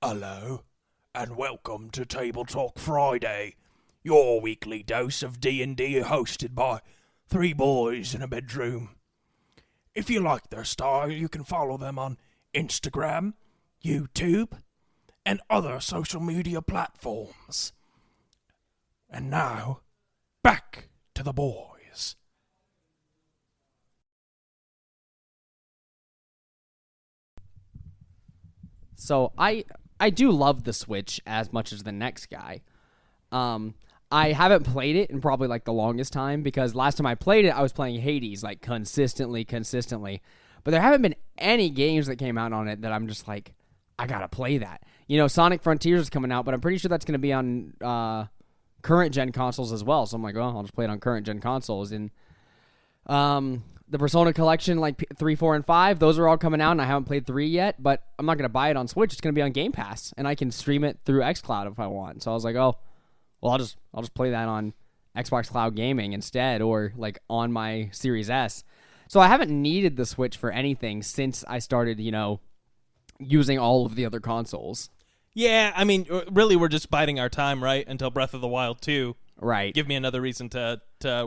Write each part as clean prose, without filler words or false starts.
Hello, and welcome to TableTalk Friday, your weekly dose of D&D hosted by three boys in a bedroom. If you like their style, you can follow them on Instagram, YouTube, and other social media platforms. And now, back to the boys. So I do love the Switch as much as the next guy. I haven't played it in probably like the longest time because last time I played it, I was playing Hades like consistently. But there haven't been any games that came out on it that I'm just like, I gotta play that. You know, Sonic Frontiers is coming out, but I'm pretty sure that's gonna be on current gen consoles as well. So I'm like, well, I'll just play it on current gen consoles. And the Persona collection, like 3, 4, and 5, those are all coming out, and I haven't played 3 yet, but I'm not going to buy it on Switch. It's going to be on Game Pass, and I can stream it through xCloud if I want. So I was like, oh, well, I'll just play that on Xbox Cloud Gaming instead, or like on my Series S. So I haven't needed the Switch for anything since I started, using all of the other consoles. Yeah, I mean, really, we're just biding our time, right, until Breath of the Wild 2. Right. Give me another reason to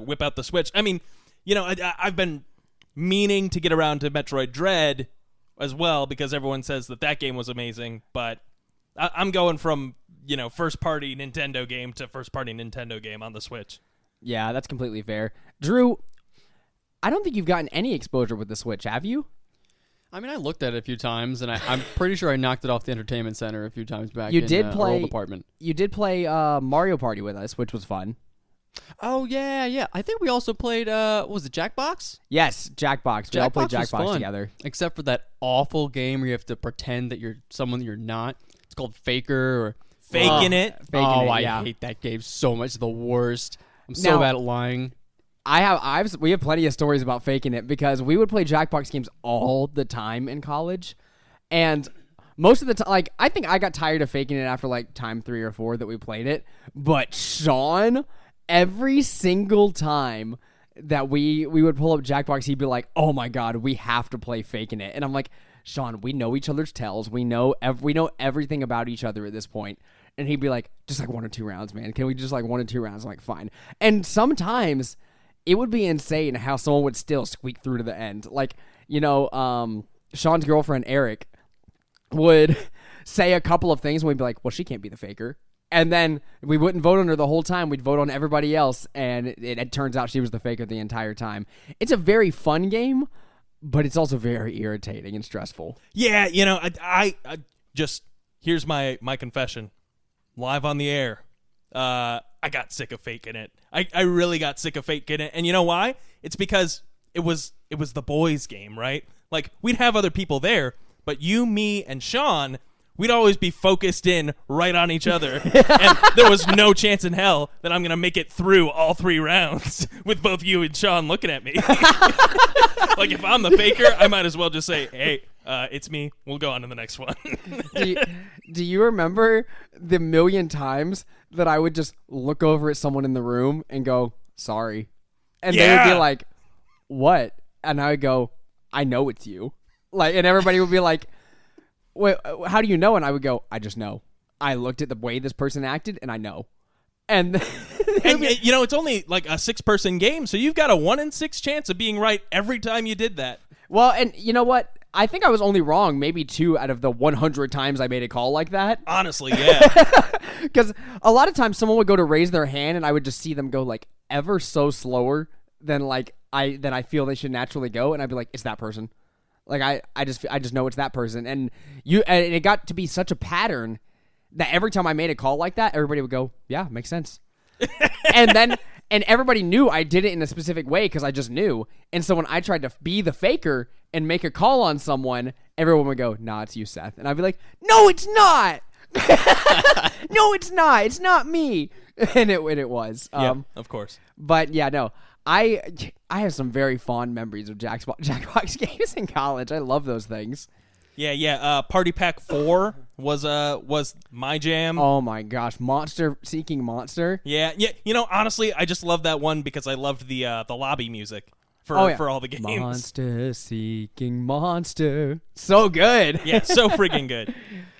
whip out the Switch. I mean, I've been meaning to get around to Metroid Dread as well because everyone says that game was amazing, but I'm going from, first-party Nintendo game to first-party Nintendo game on the Switch. Yeah, that's completely fair. Drew, I don't think you've gotten any exposure with the Switch, have you? I mean, I looked at it a few times, and I'm pretty sure I knocked it off the entertainment center a few times back You in did play old apartment. You did play Mario Party with us, which was fun. Oh, yeah. I think we also played, was it Jackbox? Yes, Jackbox. We all played Jackbox was Jackbox fun, together. except for that awful game where you have to pretend that you're someone you're not. It's called Faker or... Faking it. I hate that game so much. It's the worst. I'm so bad at lying. We have plenty of stories about faking it because we would play Jackbox games all the time in college, and most of the time, like, I think I got tired of faking it after like time 3 or 4 that we played it. But Sean, every single time that we would pull up Jackbox, he'd be like, "Oh my god, we have to play faking it," and I'm like, "Sean, we know each other's tells. We know everything about each other at this point." And he'd be like, "Just like 1 or 2 rounds, man. Can we just like 1 or 2 rounds?" I'm like, fine. And sometimes it would be insane how someone would still squeak through to the end. Like, Sean's girlfriend, Eric, would say a couple of things and we'd be like, well, she can't be the faker. And then we wouldn't vote on her the whole time. We'd vote on everybody else, and it turns out she was the faker the entire time. It's a very fun game, but it's also very irritating and stressful. Yeah, I just, here's my confession. Live on the air. I got sick of faking it. I really got sick of faking it. And you know why? It's because it was the boys' game, right? Like, we'd have other people there, but you, me, and Sean, we'd always be focused in right on each other. And there was no chance in hell that I'm going to make it through all 3 rounds with both you and Sean looking at me. Like, if I'm the faker, I might as well just say, hey, it's me. We'll go on to the next one. Do you remember the million times that I would just look over at someone in the room and go, sorry? And they would be like, what? And I would go, I know it's you. Like, and everybody would be like, wait, how do you know? And I would go, I just know. I looked at the way this person acted, and I know. And it's only like a 6-person game, so you've got a 1 in 6 chance of being right every time you did that. Well, and you know what? I think I was only wrong maybe 2 out of the 100 times I made a call like that. Honestly, yeah. Because a lot of times someone would go to raise their hand, and I would just see them go like ever so slower than I feel they should naturally go, and I'd be like, it's that person. Like I just know it's that person, and it got to be such a pattern that every time I made a call like that, everybody would go, yeah, makes sense. And everybody knew I did it in a specific way because I just knew. And so when I tried to be the faker and make a call on someone, everyone would go, nah, it's you, Seth. And I'd be like, no, it's not. No, it's not. It's not me. And it was. Yeah, of course. But yeah, no. I have some very fond memories of Jackbox games in college. I love those things. Yeah. Party Pack 4 was my jam. Oh my gosh, Seeking Monster. Yeah. Honestly, I just love that one because I loved the lobby music. for all the games. Monster seeking monster. So good. Yeah, so freaking good.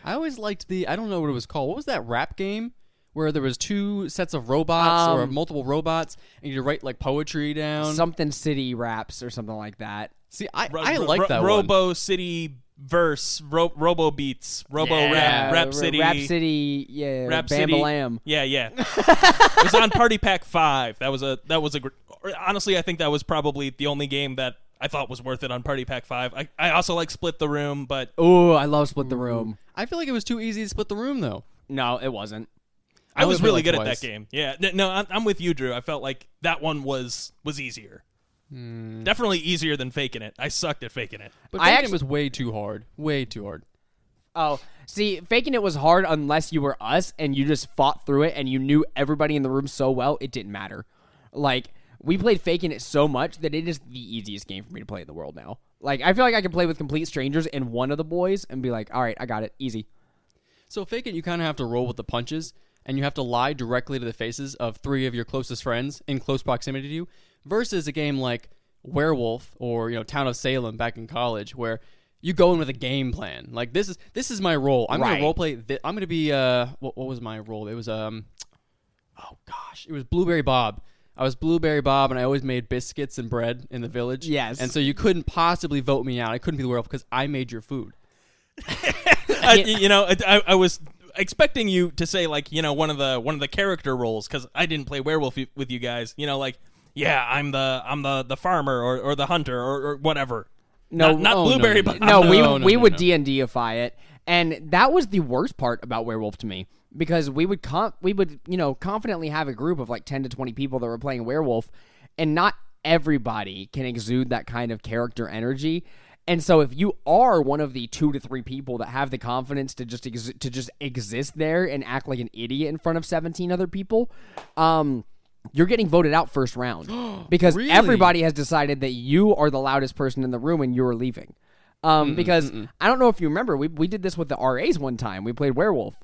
I always liked I don't know what it was called. What was that rap game where there was 2 sets of robots or multiple robots, and you write like poetry down? Something City Raps or something like that. See, I like that one. Robo City Verse, Robo Beats, Robo Rap City. Rap City, yeah. Rap Bam-a-lam. City. Yeah. It was on Party Pack 5. That was a honestly, I think that was probably the only game that I thought was worth it on Party Pack 5. I also like Split the Room, but Oh, I love Split the Room. I feel like it was too easy to split the room, though. No, it wasn't. I was really good twice. at that game. Yeah. No, I'm with you, Drew. I felt like that one was easier. Definitely easier than faking it. I sucked at faking it. But I faking it was way too hard. Way too hard. Oh, see, faking it was hard unless you were us and you just fought through it and you knew everybody in the room so well, it didn't matter. Like, we played faking it so much that it is the easiest game for me to play in the world now. Like, I feel like I can play with complete strangers and one of the boys and be like, all right, I got it. Easy. So fake it, you kind of have to roll with the punches, and you have to lie directly to the faces of 3 of your closest friends in close proximity to you, versus a game like Werewolf or Town of Salem back in college, where you go in with a game plan. Like, this is my role. I'm going to role play. I'm going to be what was my role? It was it was Blueberry Bob. I was Blueberry Bob, and I always made biscuits and bread in the village. Yes. And so you couldn't possibly vote me out. I couldn't be the werewolf because I made your food. I was expecting you to say like one of the character roles, because I didn't play werewolf with you guys. I'm the farmer or the hunter or whatever. No, not Blueberry Bob. No, we would D&D-ify it, and that was the worst part about Werewolf to me, because we would confidently have a group of like 10 to 20 people that were playing Werewolf, and not everybody can exude that kind of character energy. And so if you are one of the 2 to 3 people that have the confidence to just exist there and act like an idiot in front of 17 other people, you're getting voted out first round because Really? everybody has decided that you are the loudest person in the room and you're leaving. Because I don't know if you remember, we did this with the RAs one time. We played Werewolf,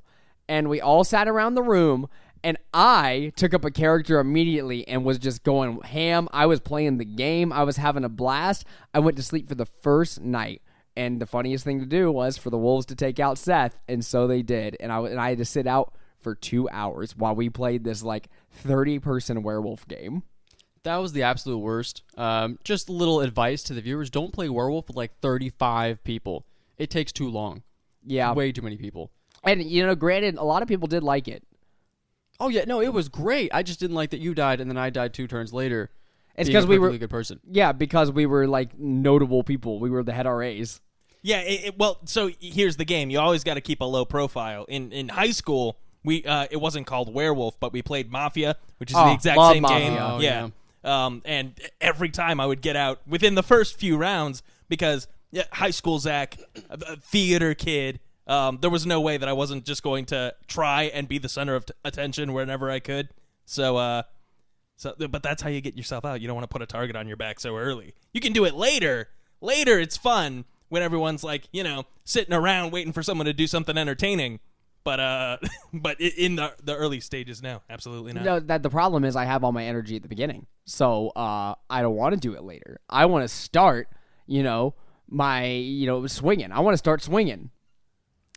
and we all sat around the room, and I took up a character immediately and was just going ham. I was playing the game. I was having a blast. I went to sleep for the first night. And the funniest thing to do was for the Wolves to take out Seth, and so they did. And I had to sit out for 2 hours while we played this like 30-person werewolf game. That was the absolute worst. Just a little advice to the viewers: don't play werewolf with like 35 people. It takes too long. Yeah, way too many people. And granted, a lot of people did like it. Oh yeah, no, it was great. I just didn't like that you died and then I died 2 turns later. It's because we were a good person. Yeah, because we were like notable people. We were the head RAs. Yeah, well, so here's the game. You always got to keep a low profile. In high school, we it wasn't called Werewolf, but we played Mafia, which is the exact same Mafia. game. Oh, yeah. And every time I would get out within the first few rounds, because high school Zach, a theater kid, there was no way that I wasn't just going to try and be the center of attention whenever I could. But that's how you get yourself out. You don't want to put a target on your back so early. You can do it later. Later, it's fun when everyone's like, sitting around waiting for someone to do something entertaining. But in the early stages, no, absolutely not. No, the problem is I have all my energy at the beginning, so I don't want to do it later. I want to start, my swinging. I want to start swinging.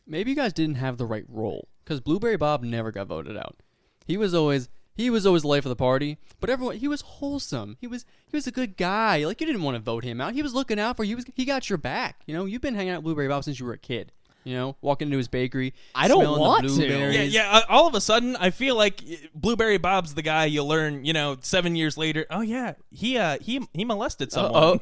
Maybe you guys didn't have the right role, because Blueberry Bob never got voted out. He was always the life of the party, but he was wholesome. He was a good guy. Like, you didn't want to vote him out. He was looking out for you. He got your back. You've been hanging out with Blueberry Bob since you were a kid. Walking into his bakery. I don't smelling want the to. blueberries. Yeah. All of a sudden, I feel like Blueberry Bob's the guy you learn. 7 years later. Oh yeah, he molested someone.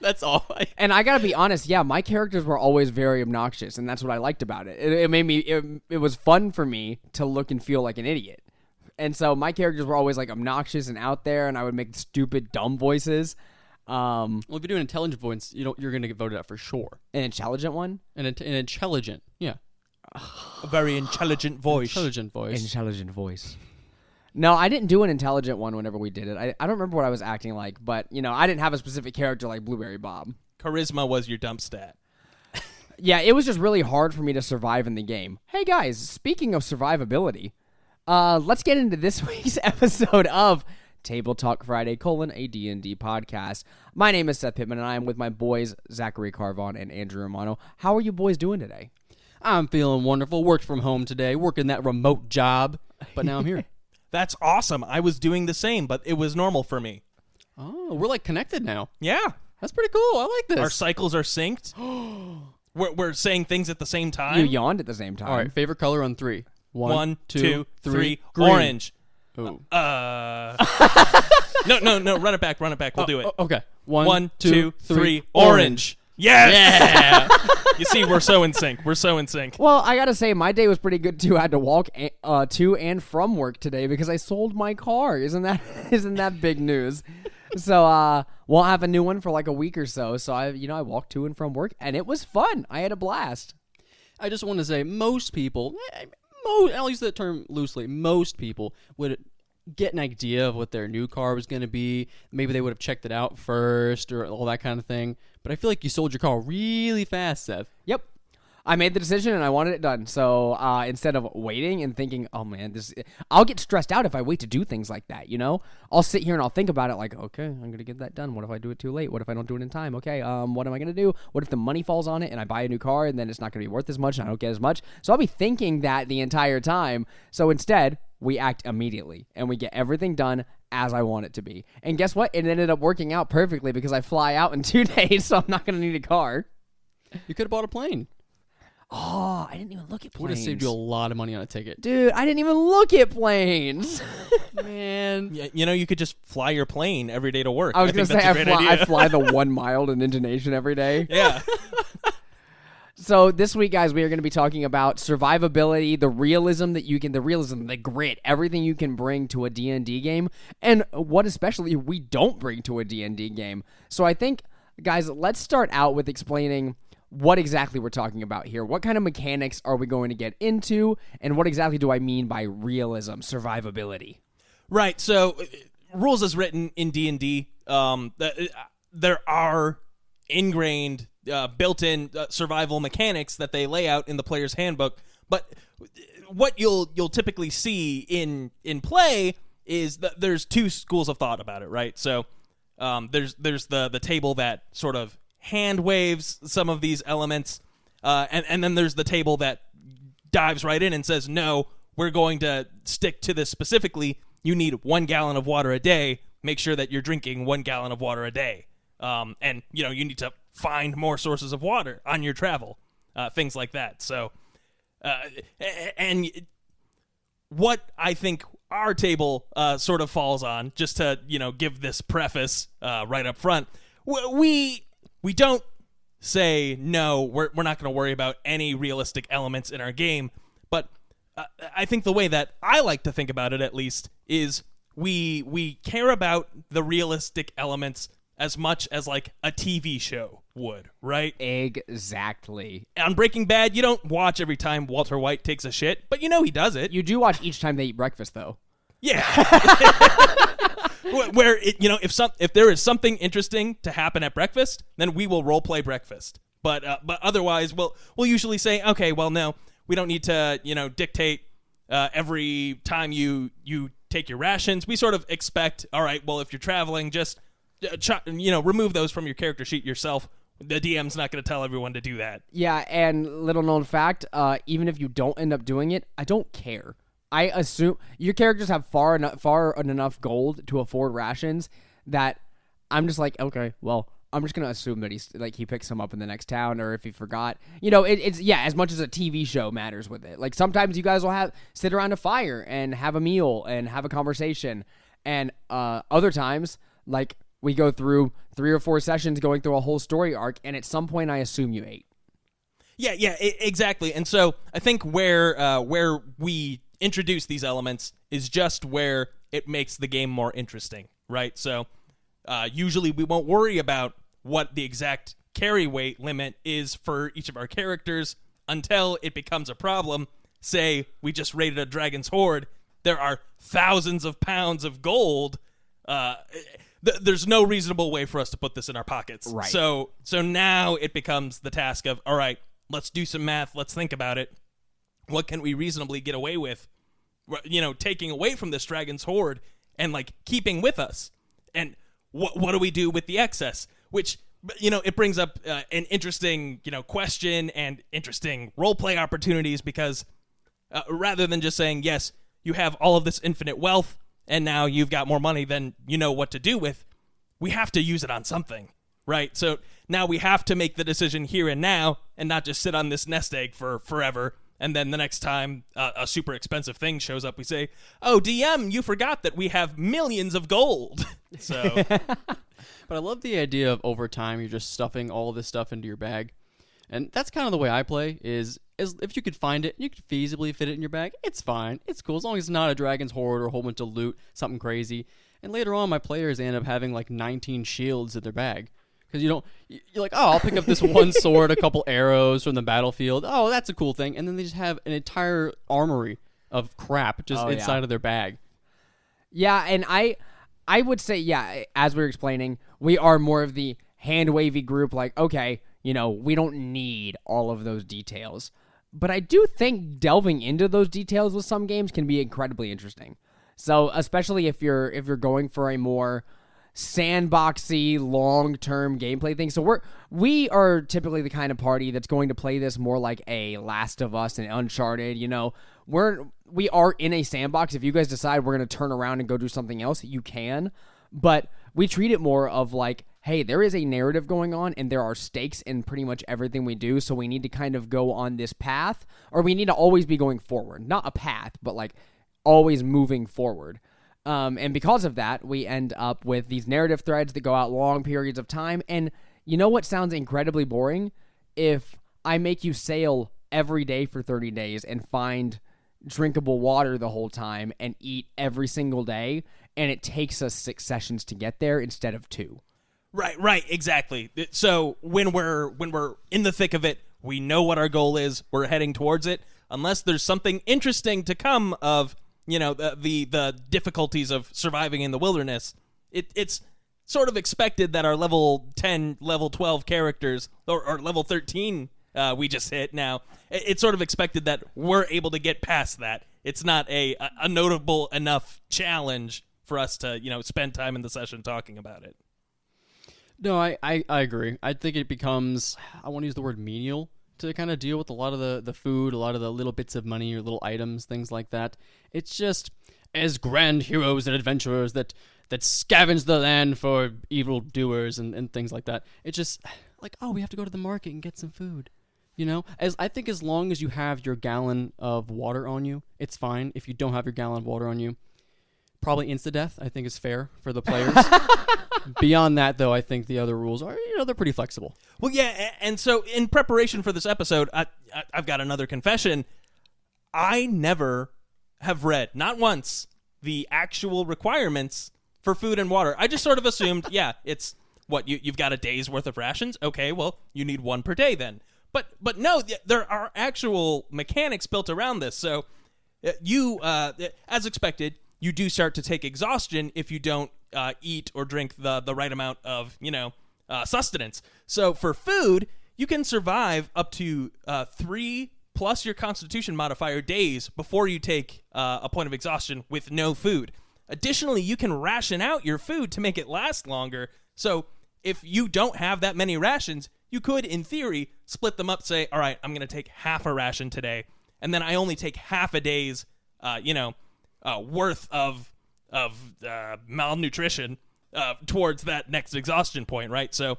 That's all. And I gotta be honest, yeah, my characters were always very obnoxious, and that's what I liked about it. It made me. It was fun for me to look and feel like an idiot, and so my characters were always like obnoxious and out there, and I would make stupid, dumb voices. Well, if you do an intelligent voice, you're gonna get voted out for sure. An intelligent one. An intelligent, yeah. A very intelligent voice. Intelligent voice. No, I didn't do an intelligent one whenever we did it. I don't remember what I was acting like, but, I didn't have a specific character like Blueberry Bob. Charisma was your dump stat. Yeah, it was just really hard for me to survive in the game. Hey, guys, speaking of survivability, let's get into this week's episode of TableTalk Friday, a D&D podcast. My name is Seth Pittman, and I am with my boys, Zachary Carvon and Andrew Romano. How are you boys doing today? I'm feeling wonderful. Worked from home today, working that remote job, but now I'm here. That's awesome. I was doing the same, but it was normal for me. Oh, we're like connected now. Yeah. That's pretty cool. I like this. Our cycles are synced. We're saying things at the same time. You yawned at the same time. All right, favorite color on three. One, two, three. Green. Orange. Ooh. No. Run it back. We'll do it. Okay. One, two, three. Orange. Yes. Yeah. You see, we're so in sync. Well, I gotta say, my day was pretty good too. I had to walk to and from work today because I sold my car. Isn't that big news? So we'll have a new one for like a week or so. So I walked to and from work, and it was fun. I had a blast. I just want to say most people, I'll use that term loosely, most people would get an idea of what their new car was going to be. Maybe they would have checked it out first or all that kind of thing. But I feel like you sold your car really fast, Seth. Yep. I made the decision and I wanted it done. So instead of waiting and thinking, oh man, I'll get stressed out if I wait to do things like that, you know? I'll sit here and I'll think about it like, okay, I'm going to get that done. What if I do it too late? What if I don't do it in time? Okay, what am I going to do? What if the money falls on it and I buy a new car and then it's not going to be worth as much and I don't get as much? So I'll be thinking that the entire time. So instead, we act immediately and we get everything done as I want it to be. And guess what? It ended up working out perfectly because I fly out in 2 days, so I'm not going to need a car. You could have bought a plane. Oh, I didn't even look at planes. Would have saved you a lot of money on a ticket. Dude, I didn't even look at planes. Man. Yeah, you could just fly your plane every day to work. I was going to say, I fly the 1 mile in intonation every day. Yeah. So this week, guys, we are going to be talking about survivability, the realism, the grit, everything you can bring to a D&D game, and what especially we don't bring to a D&D game. So I think, guys, let's start out with explaining what exactly we're talking about here. What kind of mechanics are we going to get into, and what exactly do I mean by realism, survivability? Right. So, rules as written in D&D, there are ingrained, built-in survival mechanics that they lay out in the player's handbook. But what you'll typically see in play is that there's two schools of thought about it. Right. So, there's the table that sort of hand waves some of these elements, and then there's the table that dives right in and says, no, we're going to stick to this specifically. You need 1 gallon of water a day. Make sure that you're drinking 1 gallon of water a day. And you need to find more sources of water on your travel, things like that. So, and what I think our table sort of falls on, just to give this preface right up front, we don't say, no, we're not going to worry about any realistic elements in our game, but I think the way that I like to think about it, at least, is we care about the realistic elements as much as, like, a TV show would, right? Exactly. On Breaking Bad, you don't watch every time Walter White takes a shit, but he does it. You do watch each time they eat breakfast, though. Yeah. Where if there is something interesting to happen at breakfast, then we will role play breakfast. But otherwise, we'll usually say, okay, well, no, we don't need to dictate every time you take your rations. We sort of expect, all right, well, if you're traveling, just remove those from your character sheet yourself. The DM's not going to tell everyone to do that. Yeah, and little known fact, even if you don't end up doing it, I don't care. I assume your characters have far enough gold to afford rations that I'm just like, okay, well, I'm just gonna assume that he picks them up in the next town, or if he forgot, it's as much as a TV show matters with it. Like sometimes you guys will sit around a fire and have a meal and have a conversation, and other times like we go through 3 or 4 sessions going through a whole story arc, and at some point I assume you ate. Yeah, exactly. And so I think where we introduce these elements is just where it makes the game more interesting, right? So usually we won't worry about what the exact carry weight limit is for each of our characters until it becomes a problem. Say we just raided a dragon's hoard. There are thousands of pounds of gold. There's no reasonable way for us to put this in our pockets. Right. So now it becomes the task of, all right, let's do some math. Let's think about it. What can we reasonably get away with? Taking away from this dragon's hoard and like keeping with us. And what do we do with the excess? Which, it brings up an interesting, question and interesting role play opportunities, because rather than just saying, yes, you have all of this infinite wealth and now you've got more money than you know what to do with, we have to use it on something, right? So now we have to make the decision here and now and not just sit on this nest egg for forever. And then the next time a super expensive thing shows up, we say, oh, DM, you forgot that we have millions of gold. So, But I love the idea of over time you're just stuffing all this stuff into your bag. And that's kind of the way I play, is if you could find it, you could feasibly fit it in your bag, it's fine. It's cool, as long as it's not a dragon's hoard or a whole bunch of loot, something crazy. And later on, my players end up having like 19 shields in their bag. Because you're like, oh, I'll pick up this one sword, a couple arrows from the battlefield. Oh, that's a cool thing. And then they just have an entire armory of crap just inside of their bag. Yeah, and I would say, yeah, as we were explaining, we are more of the hand-wavy group, like, okay, we don't need all of those details. But I do think delving into those details with some games can be incredibly interesting. So, especially if you're going for a more sandboxy, long-term gameplay thing. So we are typically the kind of party that's going to play this more like a Last of Us and Uncharted. We are in a sandbox. If you guys decide we're going to turn around and go do something else, you can. But we treat it more of like, hey, there is a narrative going on and there are stakes in pretty much everything we do. So we need to kind of go on this path, or we need to always be going forward. Not a path, but like always moving forward. And because of that, we end up with these narrative threads that go out long periods of time. And you know what sounds incredibly boring? If I make you sail every day for 30 days and find drinkable water the whole time and eat every single day, and it takes us 6 sessions to get there instead of 2. Right, exactly. So when we're in the thick of it, we know what our goal is, we're heading towards it, unless there's something interesting to come of the difficulties of surviving in the wilderness. It's sort of expected that our level 10, level 12 characters, or level 13 we just hit now, it's sort of expected that we're able to get past that. It's not a notable enough challenge for us to, spend time in the session talking about it. No, I agree. I think it becomes, I want to use the word menial, to kind of deal with a lot of the food, a lot of the little bits of money or little items, things like that. It's just as grand heroes and adventurers that scavenge the land for evil doers and things like that. It's just like, oh, we have to go to the market and get some food. I think as long as you have your gallon of water on you, it's fine. If you don't have your gallon of water on you, probably insta-death, I think, is fair for the players. Beyond that, though, I think the other rules are, they're pretty flexible. Well, yeah, and so in preparation for this episode, I've got another confession. I never have read, not once, the actual requirements for food and water. I just sort of assumed, yeah, it's what, you've got a day's worth of rations? Okay, well, you need one per day then. But no, there are actual mechanics built around this. So you, as expected, you do start to take exhaustion if you don't eat or drink the right amount of, sustenance. So for food, you can survive up to 3 plus your constitution modifier days before you take a point of exhaustion with no food. Additionally, you can ration out your food to make it last longer. So if you don't have that many rations, you could, in theory, split them up, say, all right, I'm going to take half a ration today, and then I only take half a day's, worth of malnutrition towards that next exhaustion point, right? So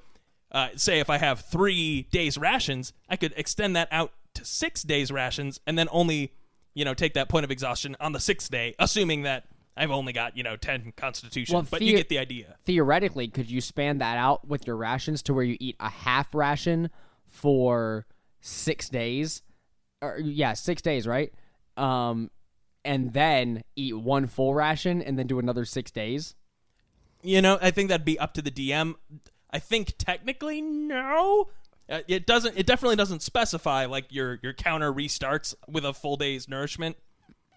say if I have 3 days rations, I could extend that out to 6 days rations and then only, take that point of exhaustion on the 6th day, assuming that I've only got, 10 constitution. Well, but you get the idea. Theoretically, could you span that out with your rations to where you eat a half ration for 6 days? 6 days, right? And then eat one full ration and then do another 6 days? I think that'd be up to the DM. I think technically no. It definitely doesn't specify like your counter restarts with a full day's nourishment.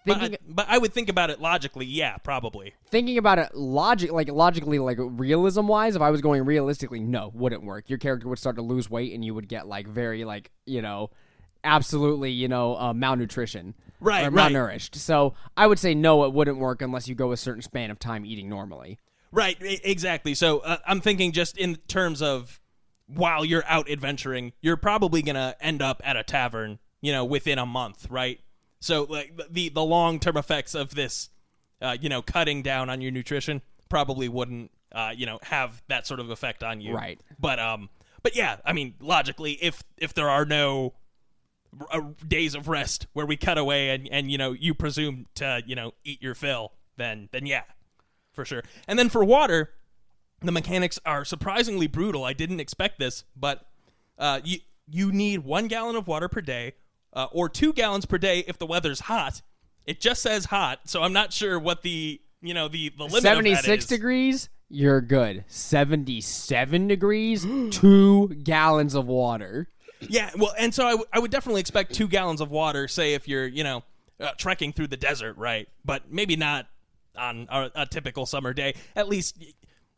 But I would think about it logically, yeah, probably. Thinking about it logically, like realism wise, if I was going realistically, no, wouldn't work. Your character would start to lose weight and you would get like very absolutely, malnutrition. Right, Or right. malnourished. So I would say no, it wouldn't work unless you go a certain span of time eating normally. Right, exactly. So I'm thinking just in terms of while you're out adventuring, you're probably going to end up at a tavern, within a month, right? So like the long-term effects of this, cutting down on your nutrition probably wouldn't, have that sort of effect on you. Right. But yeah, I mean, logically, if there are no days of rest where we cut away and you presume to, eat your fill, then yeah, for sure. And then for water, the mechanics are surprisingly brutal. I didn't expect this, but you need 1 gallon of water per day, or 2 gallons per day if the weather's hot. It just says hot, so I'm not sure what the limit of that is. 76 degrees, you're good. 77 degrees, 2 gallons of water. Yeah, well, and so I would definitely expect 2 gallons of water, say if you're, trekking through the desert, right? But maybe not on a typical summer day. At least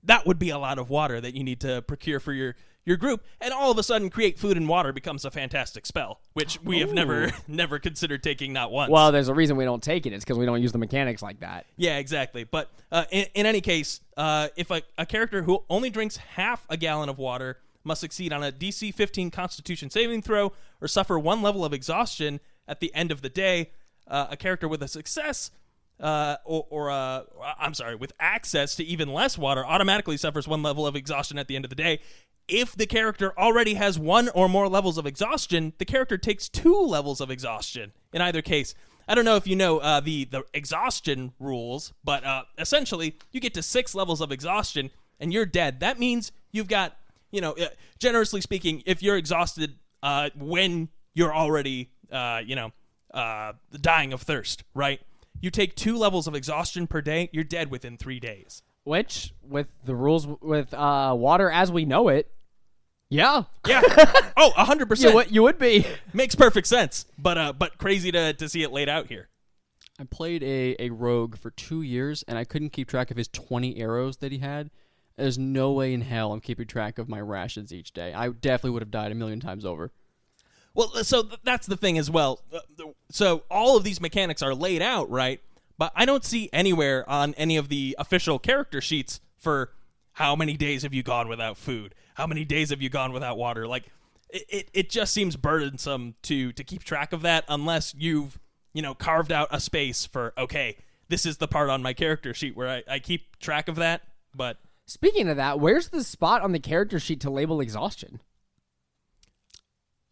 that would be a lot of water that you need to procure for your group. And all of a sudden, create food and water becomes a fantastic spell, which we have never considered taking, not once. Well, there's a reason we don't take it. It's because we don't use the mechanics like that. Yeah, exactly. But in any case, if a character who only drinks half a gallon of water must succeed on a DC 15 Constitution saving throw or suffer 1 level of exhaustion at the end of the day. A character with a success, with access to even less water automatically suffers 1 level of exhaustion at the end of the day. If the character already has 1 or more levels of exhaustion, the character takes 2 levels of exhaustion in either case. I don't know if you know the exhaustion rules, but essentially you get to 6 levels of exhaustion and you're dead. That means you've got, generously speaking, if you're exhausted when you're already, dying of thirst, right? You take 2 levels of exhaustion per day, you're dead within 3 days. Which, with the rules with water as we know it, yeah. Oh, 100%. You would be. Makes perfect sense, but crazy to see it laid out here. I played a rogue for 2 years, and I couldn't keep track of his 20 arrows that he had. There's no way in hell I'm keeping track of my rations each day. I definitely would have died a million times over. Well, so that's the thing as well. So all of these mechanics are laid out, right? But I don't see anywhere on any of the official character sheets for how many days have you gone without food? How many days have you gone without water? Like, it just seems burdensome to keep track of that unless you've, carved out a space for, okay, this is the part on my character sheet where I keep track of that. But speaking of that, where's the spot on the character sheet to label exhaustion?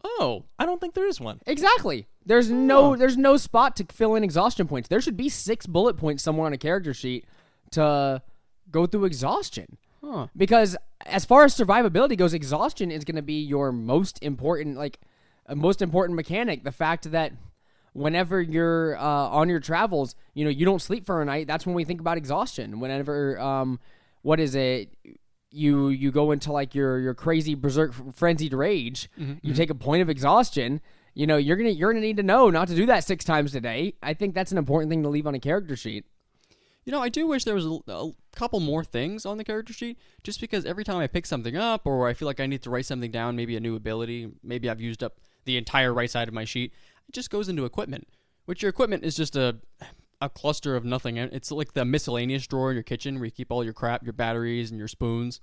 Oh, I don't think there is one. Exactly. There's no spot to fill in exhaustion points. There should be 6 bullet points somewhere on a character sheet to go through exhaustion. Huh. Because as far as survivability goes, exhaustion is going to be your most important mechanic. The fact that whenever you're on your travels, you don't sleep for a night. That's when we think about exhaustion. Whenever you go into like your crazy berserk frenzied rage, you take a point of exhaustion, you're gonna need to know not to do that 6 times a day. I think that's an important thing to leave on a character sheet. I do wish there was a couple more things on the character sheet, just because every time I pick something up or I feel like I need to write something down, maybe a new ability, maybe I've used up the entire right side of my sheet, it just goes into equipment, which your equipment is just a cluster of nothing. It's like the miscellaneous drawer in your kitchen where you keep all your crap, your batteries and your spoons.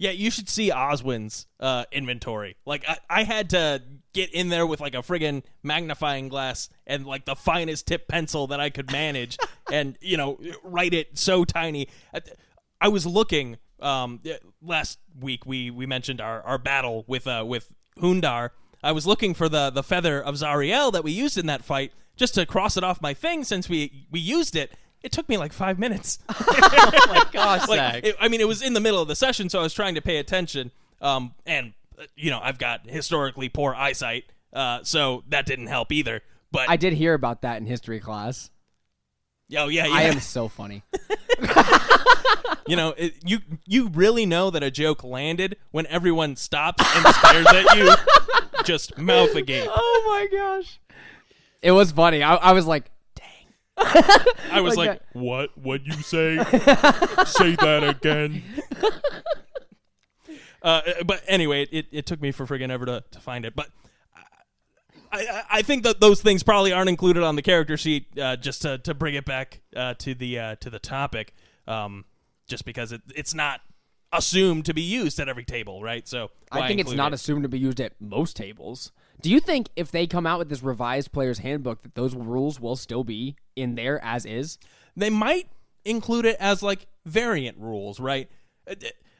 Yeah, you should see Oswin's inventory. Like, I had to get in there with, like, a friggin' magnifying glass and, like, the finest tip pencil that I could manage and, write it so tiny. I was looking, last week we mentioned our battle with Hundar. I was looking for the feather of Zariel that we used in that fight just to cross it off my thing since we used it. It took me like 5 minutes. Oh my gosh, Zach. It was in the middle of the session, so I was trying to pay attention. And I've got historically poor eyesight, so that didn't help either. But I did hear about that in history class. Oh yeah. I am so funny. You really know that a joke landed when everyone stops and stares at you, just mouth agape. Oh my gosh, it was funny. I was like, I was like, what? What'd you say? Say that again. But anyway, it took me for friggin' ever to find it. But I think that those things probably aren't included on the character sheet. Just to bring it back to the topic, just because it's not assumed to be used at every table, right? So I think it's not assumed to be used at most tables. Do you think if they come out with this revised player's handbook that those rules will still be in there as is? They might include it as like variant rules, right?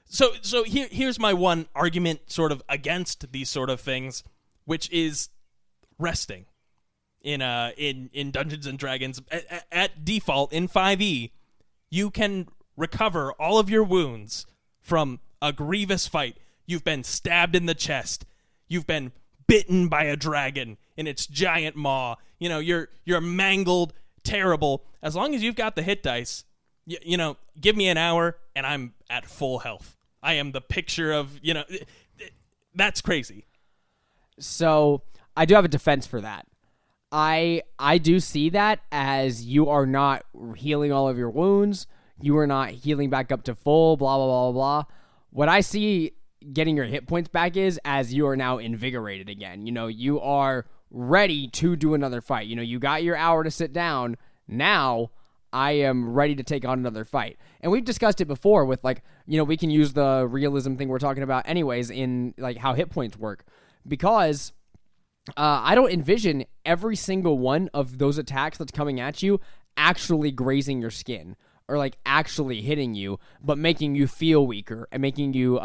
So here's my one argument sort of against these sort of things, which is resting. In Dungeons and Dragons, at default in 5e, you can recover all of your wounds from a grievous fight. You've been stabbed in the chest. You've been bitten by a dragon in its giant maw. You know, you're mangled, terrible. As long as you've got the hit dice, you know, give me an hour and I'm at full health. I am the picture of, you know, that's crazy. So I do have a defense for that. I do see that as you are not healing all of your wounds. You are not healing back up to full, blah, blah, blah, blah. What I see getting your hit points back is as you are now invigorated again. You know, you are ready to do another fight. You know, you got your hour to sit down. Now I am ready to take on another fight. And we've discussed it before with, like, you know, we can use the realism thing we're talking about anyways in, like, how hit points work. Because I don't envision every single one of those attacks that's coming at you actually grazing your skin or, like, actually hitting you, but making you feel weaker and making you,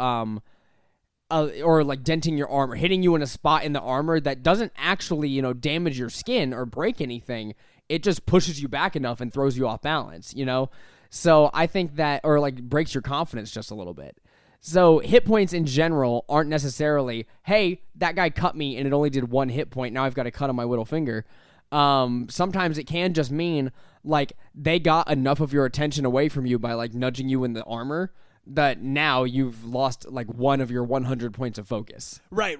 or, like, denting your armor, hitting you in a spot in the armor that doesn't actually, you know, damage your skin or break anything. It just pushes you back enough and throws you off balance, you know? So I think that, or, like, breaks your confidence just a little bit. So hit points in general aren't necessarily, hey, that guy cut me and it only did 1 hit point. Now I've got a cut on my little finger. Sometimes it can just mean, like, they got enough of your attention away from you by, like, nudging you in the armor that now you've lost, like, 1 of your 100 points of focus. Right.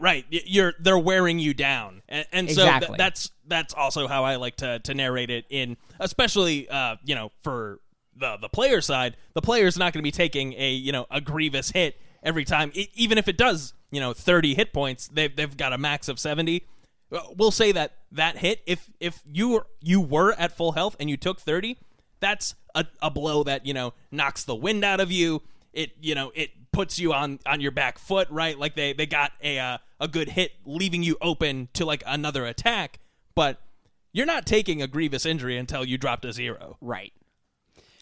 They're wearing you down, and so Exactly. that's also how I like to narrate it. In especially you know, for the player side, the player's not going to be taking a grievous hit every time, even if it does 30 hit points. They've got a max of 70. We'll say that hit, if you were at full health and you took 30, that's a blow that knocks the wind out of you. It puts you on your back foot, right? Like they got a good hit, leaving you open to, like, another attack, but you're not taking a grievous injury until you drop to 0. Right.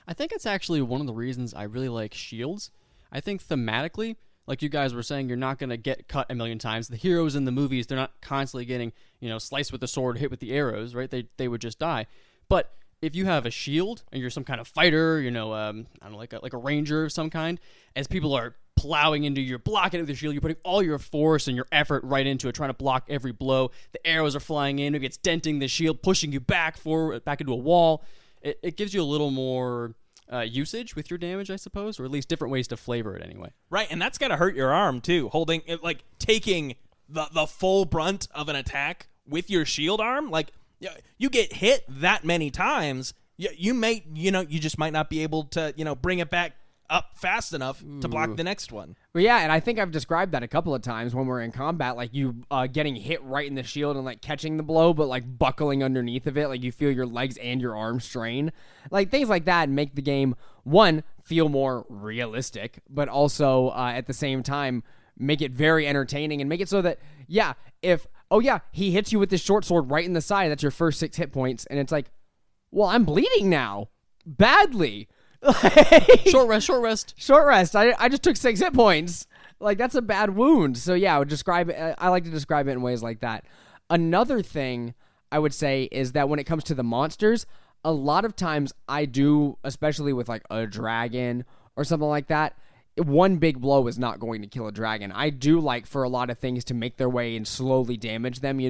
I think it's actually one of the reasons I really like shields. I think thematically, like you guys were saying, you're not going to get cut a million times. The heroes in the movies, they're not constantly getting, sliced with the sword, hit with the arrows, right? They would just die. But if you have a shield and you're some kind of fighter, I don't know, like a ranger of some kind, as people are plowing into you, blocking it with your shield, you're putting all your force and your effort right into it, trying to block every blow. The arrows are flying in, it gets denting the shield, pushing you back into a wall. It gives you a little more usage with your damage, I suppose, or at least different ways to flavor it anyway. Right, and that's got to hurt your arm too. Holding it, like taking the full brunt of an attack with your shield arm, like you get hit that many times, you just might not be able to bring it back up fast enough to block the next one. Well, yeah, and I think I've described that a couple of times when we're in combat, like you getting hit right in the shield and, like, catching the blow, but, like, buckling underneath of it, like you feel your legs and your arms strain. Like, things like that make the game, one, feel more realistic, but also at the same time make it very entertaining and make it so that, he hits you with this short sword right in the side, that's your first 6 hit points, and it's like, well, I'm bleeding now. Badly. Short rest. Short rest. I just took 6 hit points. Like, that's a bad wound. So yeah, I like to describe it in ways like that. Another thing I would say is that when it comes to the monsters, a lot of times I do, especially with, like, a dragon or something like that, one big blow is not going to kill a dragon. I do like for a lot of things to make their way and slowly damage them.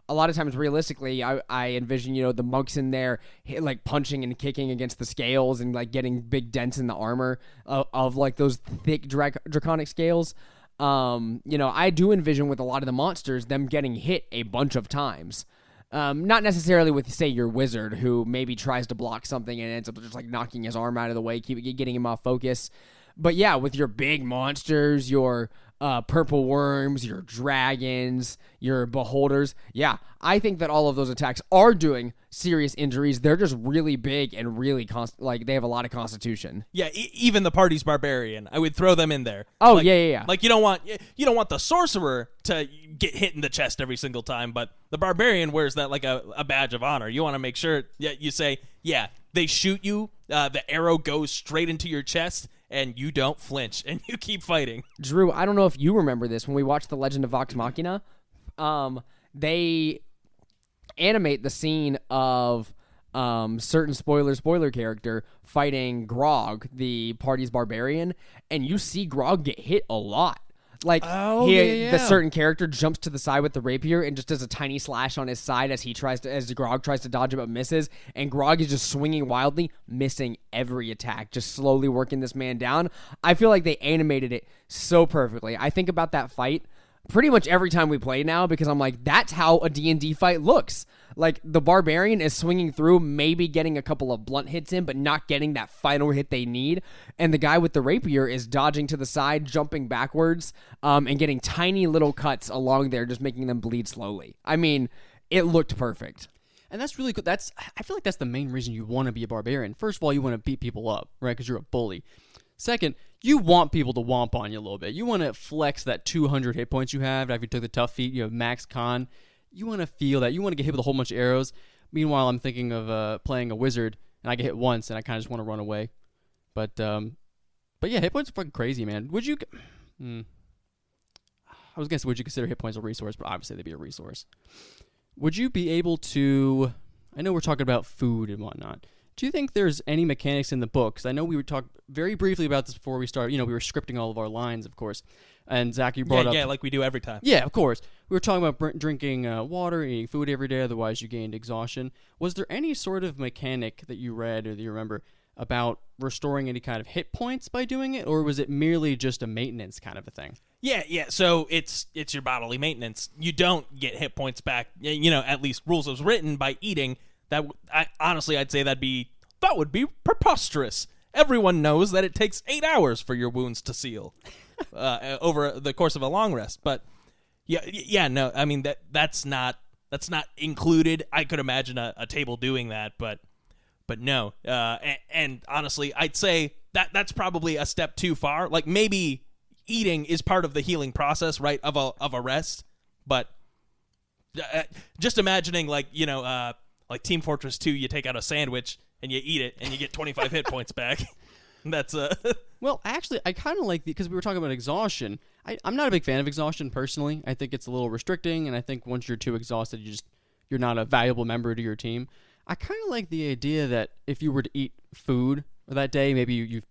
A lot of times, realistically, I envision, the monks in there, like, punching and kicking against the scales and, like, getting big dents in the armor of like, those thick draconic scales. I do envision with a lot of the monsters, them getting hit a bunch of times. Not necessarily with, say, your wizard, who maybe tries to block something and ends up just, like, knocking his arm out of the way, getting him off focus. But yeah, with your big monsters, your purple worms, your dragons, your beholders. Yeah, I think that all of those attacks are doing serious injuries. They're just really big and really they have a lot of constitution. Yeah, even the party's barbarian, I would throw them in there. Oh, yeah. Like you don't want the sorcerer to get hit in the chest every single time, but the barbarian wears that like a badge of honor. You want to make sure you say, yeah, they shoot you, the arrow goes straight into your chest, and you don't flinch, and you keep fighting. Drew, I don't know if you remember this. When we watched The Legend of Vox Machina, they animate the scene of certain spoiler character fighting Grog, the party's barbarian, and you see Grog get hit a lot. Like, the certain character jumps to the side with the rapier and just does a tiny slash on his side as Grog tries to dodge him but misses, and Grog is just swinging wildly, missing every attack, just slowly working this man down. I feel like they animated it so perfectly. I think about that fight pretty much every time we play now because I'm like, that's how a D&D fight looks. Like, the barbarian is swinging through, maybe getting a couple of blunt hits in, but not getting that final hit they need. And the guy with the rapier is dodging to the side, jumping backwards, and getting tiny little cuts along there, just making them bleed slowly. I mean, it looked perfect. And that's really good. I feel like that's the main reason you want to be a barbarian. First of all, you want to beat people up, right? Because you're a bully. Second, you want people to womp on you a little bit. You want to flex that 200 hit points you have. After you took the tough feat, you have max con. You want to feel that. You want to get hit with a whole bunch of arrows. Meanwhile, I'm thinking of playing a wizard, and I get hit once, and I kind of just want to run away. But yeah, hit points are fucking crazy, man. Would you... I was going to say, would you consider hit points a resource? But obviously, they'd be a resource. Would you be able to... I know we're talking about food and whatnot. Do you think there's any mechanics in the book? Because I know we were talking very briefly about this before we started. You know, we were scripting all of our lines, of course. And Zach, you brought up... Yeah, like we do every time. Yeah, of course. We were talking about drinking water and eating food every day, otherwise you gained exhaustion. Was there any sort of mechanic that you read or that you remember about restoring any kind of hit points by doing it? Or was it merely just a maintenance kind of a thing? Yeah. So it's your bodily maintenance. You don't get hit points back, at least rules as written, by eating. Honestly, I'd say that would be preposterous. Everyone knows that it takes 8 hours for your wounds to seal over the course of a long rest. But no, I mean that's not included. I could imagine a table doing that, but no. And honestly, I'd say that's probably a step too far. Like maybe eating is part of the healing process, right? Of a rest, but just imagining like Team Fortress 2, you take out a sandwich and you eat it and you get 25 hit points back. That's Well, actually, I kind of like because we were talking about exhaustion. I'm not a big fan of exhaustion personally. I think it's a little restricting, and I think once you're too exhausted, you're not a valuable member to your team. I kind of like the idea that if you were to eat food that day, maybe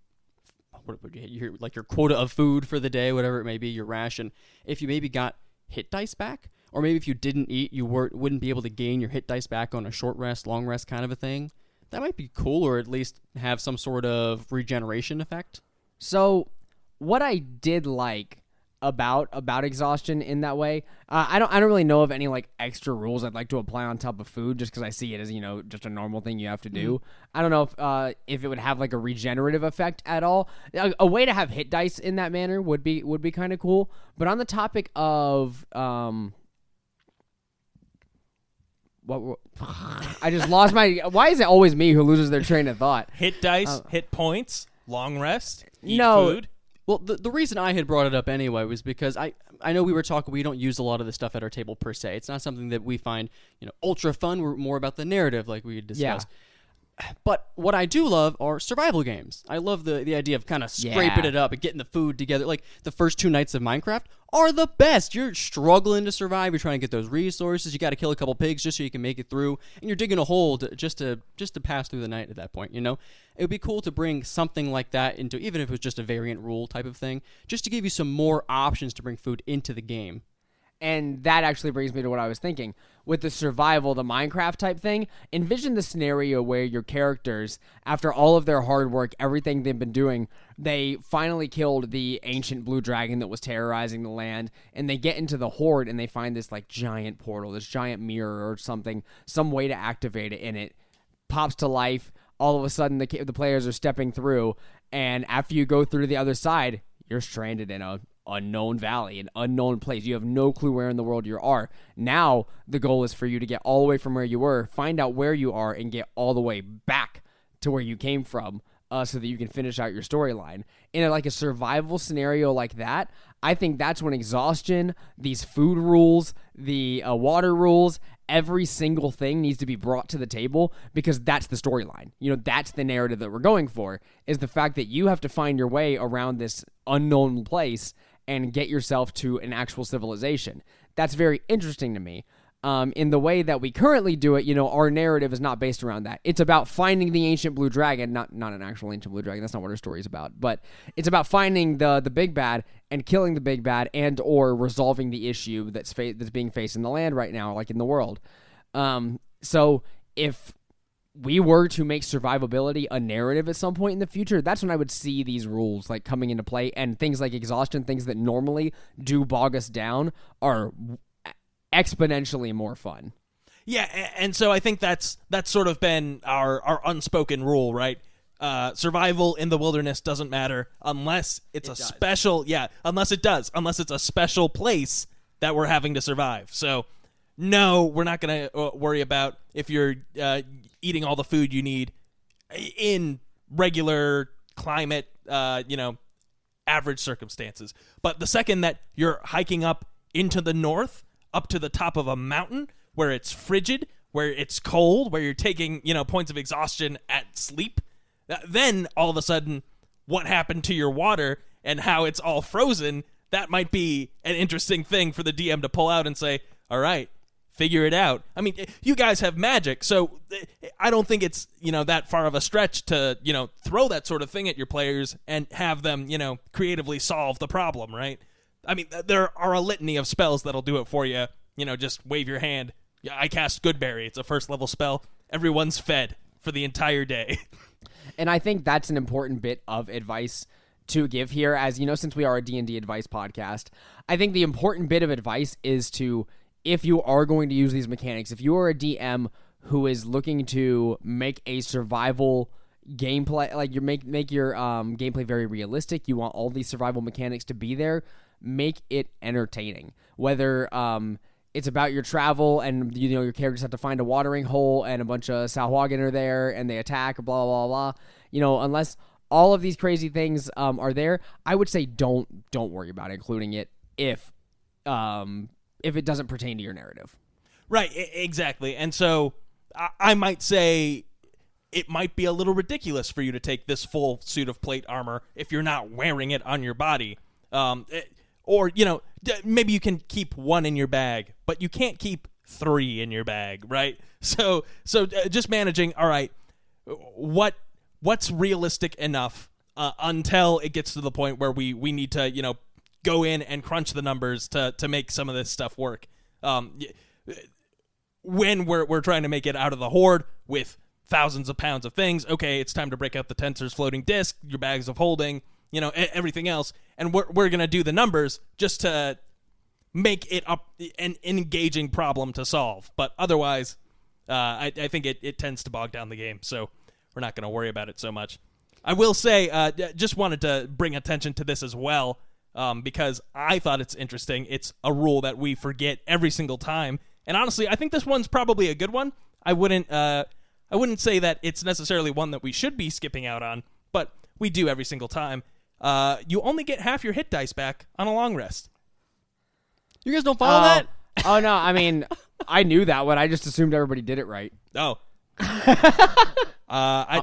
what would you hear, like your quota of food for the day, whatever it may be, your ration. If you maybe got hit dice back, or maybe if you didn't eat, you wouldn't be able to gain your hit dice back on a short rest, long rest kind of a thing. That might be cool, or at least have some sort of regeneration effect. So, what I did like about exhaustion in that way, I don't really know of any like extra rules I'd like to apply on top of food, just because I see it as just a normal thing you have to do. I don't know if it would have like a regenerative effect at all. A way to have hit dice in that manner would be kind of cool. But on the topic of I just lost my... Why is it always me who loses their train of thought? Hit dice, hit points, long rest, eat food. Well, the reason I had brought it up anyway was because I know we were talking, we don't use a lot of the stuff at our table per se. It's not something that we find, ultra fun. We're more about the narrative like we discussed. Yeah. But what I do love are survival games. I love the idea of kind of scraping it up and getting the food together. Like the first 2 nights of Minecraft are the best. You're struggling to survive. You're trying to get those resources. You got to kill a couple pigs just so you can make it through. And you're digging a hole just to pass through the night at that point, It would be cool to bring something like that into, even if it was just a variant rule type of thing, just to give you some more options to bring food into the game. And that actually brings me to what I was thinking. With the survival, the Minecraft type thing, envision the scenario where your characters, after all of their hard work, everything they've been doing, they finally killed the ancient blue dragon that was terrorizing the land, and they get into the horde and they find this like giant portal, this giant mirror or something, some way to activate it, and it pops to life. All of a sudden, the players are stepping through, and after you go through the other side, you're stranded in a unknown valley, an unknown place. You have no clue where in the world you are. Now the goal is for you to get all the way from where you were, find out where you are, and get all the way back to where you came from, so that you can finish out your storyline. In a survival scenario like that, I think that's when exhaustion, these food rules, the water rules, every single thing needs to be brought to the table, because that's the storyline. That's the narrative that we're going for, is the fact that you have to find your way around this unknown place and get yourself to an actual civilization. That's very interesting to me. In the way that we currently do it, our narrative is not based around that. It's about finding the ancient blue dragon, not an actual ancient blue dragon. That's not what our story is about. But it's about finding the big bad and killing the big bad, and or resolving the issue that's being faced in the land right now, like in the world. So if we were to make survivability a narrative at some point in the future, that's when I would see these rules coming into play, and things like exhaustion, things that normally do bog us down, are exponentially more fun. Yeah, and so I think that's sort of been our unspoken rule, right? Survival in the wilderness doesn't matter unless it's a special, unless it's a special place that we're having to survive. So no, we're not going to worry about if you're eating all the food you need in regular climate, average circumstances. But the second that you're hiking up into the north, up to the top of a mountain where it's frigid, where it's cold, where you're taking, points of exhaustion at sleep, then all of a sudden what happened to your water and how it's all frozen, that might be an interesting thing for the DM to pull out and say, all right, figure it out. I mean, you guys have magic, so I don't think it's, that far of a stretch to, throw that sort of thing at your players and have them, creatively solve the problem, right? I mean, there are a litany of spells that'll do it for you. Just wave your hand. Yeah, I cast Goodberry. It's a first level spell. Everyone's fed for the entire day. And I think that's an important bit of advice to give here, as since we are a D&D advice podcast. I think the important bit of advice is to, if you are going to use these mechanics, if you are a DM who is looking to make a survival gameplay, you make your gameplay very realistic, you want all these survival mechanics to be there, make it entertaining. Whether it's about your travel and your characters have to find a watering hole and a bunch of Salwagin are there and they attack, blah blah blah. Unless all of these crazy things are there, I would say don't worry about including it if it doesn't pertain to your narrative. Right, exactly. And so I might say it might be a little ridiculous for you to take this full suit of plate armor if you're not wearing it on your body. Or, maybe you can keep one in your bag, but you can't keep 3 in your bag, right? So just managing, all right, what's realistic enough until it gets to the point where we need to, go in and crunch the numbers to make some of this stuff work. When we're trying to make it out of the horde with thousands of pounds of things, okay, it's time to break out the Tensor's floating disc, your bags of holding, everything else, and we're going to do the numbers just to make it an engaging problem to solve. But otherwise, I think it tends to bog down the game, so we're not going to worry about it so much. I will say, just wanted to bring attention to this as well, because I thought it's interesting. It's a rule that we forget every single time, and honestly, I think this one's probably a good one. I wouldn't say that it's necessarily one that we should be skipping out on, but we do every single time. You only get half your hit dice back on a long rest. You guys don't follow that? Oh, no. I mean, I knew that one. I just assumed everybody did it right. Oh. I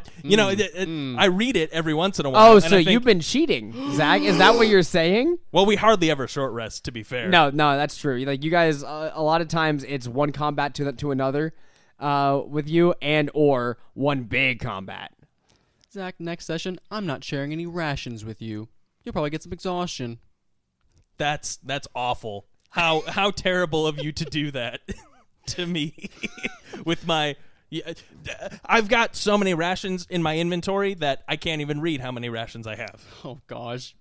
read it every once in a while. Oh, so you've been cheating, Zach? Is that what you're saying? Well, we hardly ever short rest, to be fair. No, that's true. You guys, a lot of times it's one combat to another with you, and or one big combat. Zach, next session, I'm not sharing any rations with you. You'll probably get some exhaustion. That's awful. How terrible of you to do that to me with my... I've got so many rations in my inventory that I can't even read how many rations I have. Oh, gosh.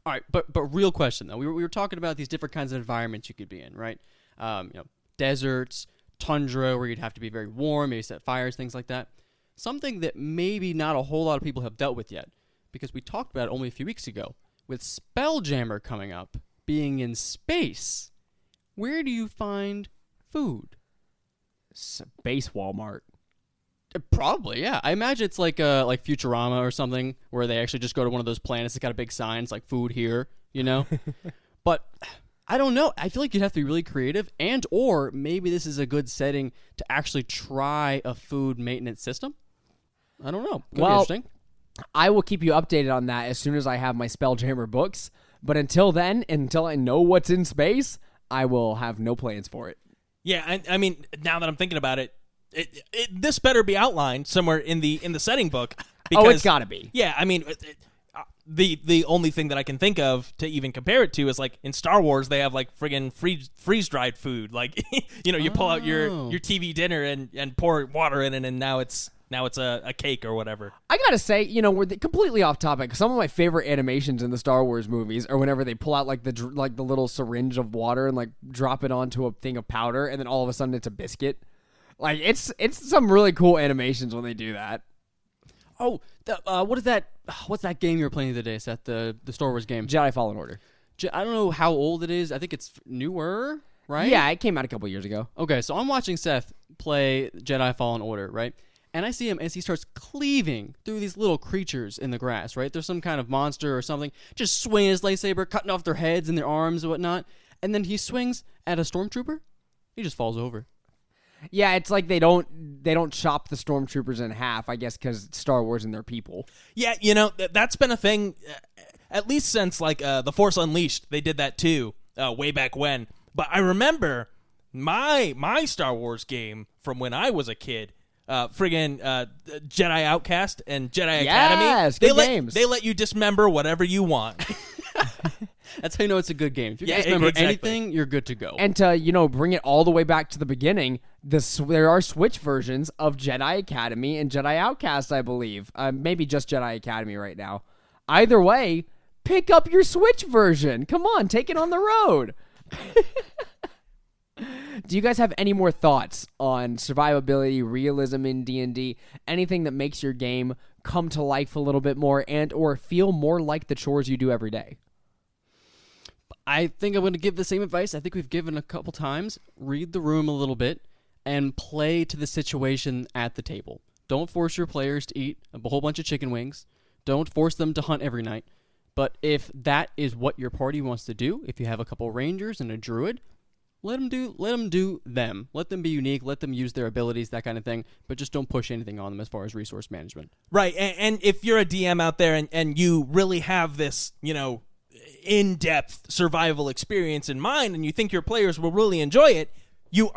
All right, but real question, though. We were talking about these different kinds of environments you could be in, right? Deserts, tundra, where you'd have to be very warm, maybe set fires, things like that. Something that maybe not a whole lot of people have dealt with yet, because we talked about it only a few weeks ago. With Spelljammer coming up, being in space, where do you find food? Space Walmart. Probably, yeah. I imagine it's like Futurama or something, where they actually just go to one of those planets that's got a big sign, it's like food here, you know? But I don't know. I feel like you'd have to be really creative, and or maybe this is a good setting to actually try a food maintenance system. I don't know. Could be interesting. I will keep you updated on that as soon as I have my Spelljammer books. But until then, until I know what's in space, I will have no plans for it. Yeah, I mean, now that I'm thinking about it, this better be outlined somewhere in the setting book. Because, it's got to be. Yeah, I mean, the only thing that I can think of to even compare it to is like in Star Wars they have like friggin' freeze dried food. Like you pull out your TV dinner and pour water in it, and now it's a cake or whatever. I gotta say, we're completely off topic. Some of my favorite animations in the Star Wars movies are whenever they pull out like the little syringe of water and like drop it onto a thing of powder, and then all of a sudden it's a biscuit. Like it's some really cool animations when they do that. Oh, what is that? What's that game you were playing the other day? Seth, the Star Wars game? Jedi Fallen Order. I don't know how old it is. I think it's newer, right? Yeah, it came out a couple years ago. Okay, so I'm watching Seth play Jedi Fallen Order, right? And I see him as he starts cleaving through these little creatures in the grass, right? There's some kind of monster or something, just swinging his lightsaber, cutting off their heads and their arms and whatnot. And then he swings at a stormtrooper. He just falls over. Yeah, it's like they don't chop the stormtroopers in half, I guess, because Star Wars and their people. Yeah, that's been a thing, at least since like The Force Unleashed. They did that too, way back when. But I remember my Star Wars game from when I was a kid. Jedi Outcast and Jedi Academy. Yes, good games. They let you dismember whatever you want. That's how you know it's a good game. If you dismember anything, you're good to go. And to bring it all the way back to the beginning, there are Switch versions of Jedi Academy and Jedi Outcast, I believe. Maybe just Jedi Academy right now. Either way, pick up your Switch version. Come on, take it on the road. Do you guys have any more thoughts on survivability, realism in D&D, anything that makes your game come to life a little bit more and or feel more like the chores you do every day? I think I'm going to give the same advice I think we've given a couple times. Read the room a little bit and play to the situation at the table. Don't force your players to eat a whole bunch of chicken wings. Don't force them to hunt every night. But if that is what your party wants to do, if you have a couple rangers and a druid, let them do them. Let them be unique. Let them use their abilities, that kind of thing. But just don't push anything on them as far as resource management. Right. And if you're a DM out there and you really have this, in-depth survival experience in mind and you think your players will really enjoy it, you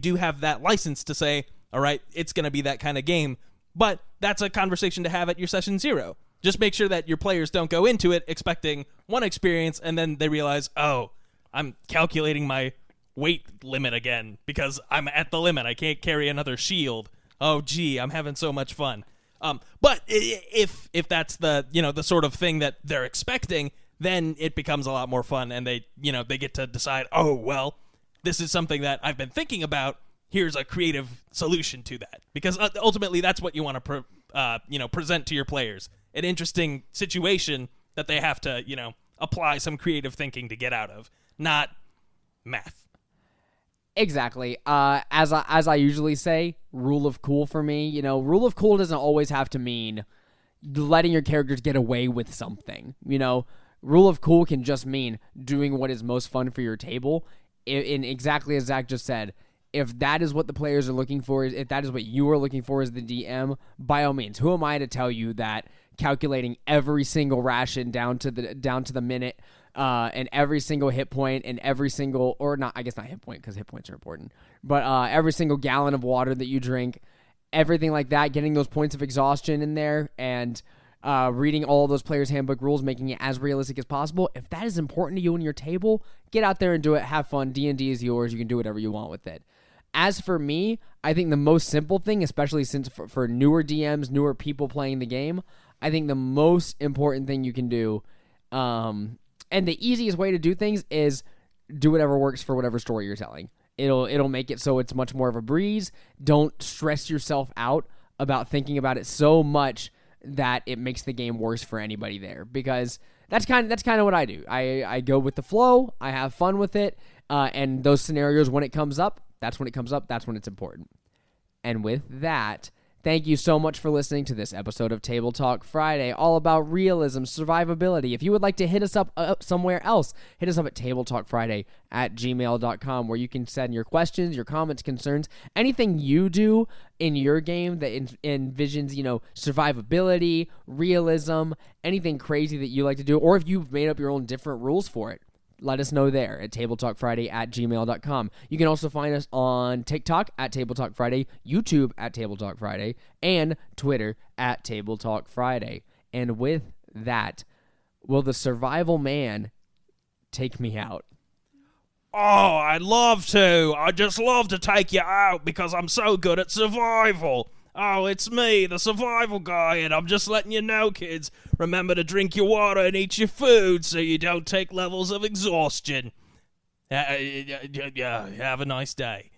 do have that license to say, all right, it's going to be that kind of game. But that's a conversation to have at your session 0. Just make sure that your players don't go into it expecting one experience and then they realize, oh, I'm calculating my weight limit again because I'm at the limit. I can't carry another shield. Oh, gee, I'm having so much fun. But if that's the the sort of thing that they're expecting, then it becomes a lot more fun, and they get to decide, oh well, this is something that I've been thinking about. Here's a creative solution to that, because ultimately that's what you want to present to your players, an interesting situation that they have to apply some creative thinking to get out of, not math. Exactly. As I usually say, rule of cool for me. Rule of cool doesn't always have to mean letting your characters get away with something. Rule of cool can just mean doing what is most fun for your table. In exactly as Zach just said, if that is what the players are looking for, if that is what you are looking for as the DM, by all means, who am I to tell you that calculating every single ration down to the minute, and every single hit point and every single, or not, I guess not hit point because hit points are important, but every single gallon of water that you drink, everything like that, getting those points of exhaustion in there, and reading all those players' handbook rules, making it as realistic as possible. If that is important to you and your table, get out there and do it. Have fun. D&D is yours. You can do whatever you want with it. As for me, I think the most simple thing, especially since for newer DMs, newer people playing the game, I think the most important thing you can do, and the easiest way to do things, is do whatever works for whatever story you're telling. It'll make it so it's much more of a breeze. Don't stress yourself out about thinking about it so much that it makes the game worse for anybody there, because that's kind of what I do. I go with the flow. I have fun with it, and those scenarios when it comes up, that's when it comes up. That's when it's important. And with that, thank you so much for listening to this episode of Table Talk Friday, all about realism, survivability. If you would like to hit us up somewhere else, hit us up at tabletalkfriday@gmail.com, where you can send your questions, your comments, concerns, anything you do in your game that envisions, survivability, realism, anything crazy that you like to do, or if you've made up your own different rules for it. Let us know there at tabletalkfriday@gmail.com. You can also find us on TikTok at Tabletalk Friday, YouTube at Tabletalk Friday, and Twitter at Tabletalk Friday. And with that, will the survival man take me out? Oh, I'd love to. I'd just love to take you out because I'm so good at survival. Oh, it's me, the survival guy, and I'm just letting you know, kids, remember to drink your water and eat your food so you don't take levels of exhaustion. Have a nice day.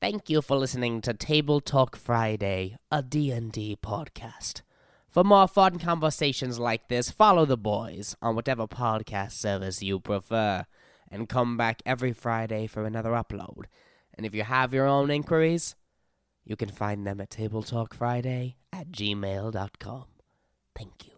Thank you for listening to Table Talk Friday, a D&D podcast. For more fun conversations like this, follow the boys on whatever podcast service you prefer, and come back every Friday for another upload. And if you have your own inquiries, you can find them at tabletalkfriday@gmail.com. Thank you.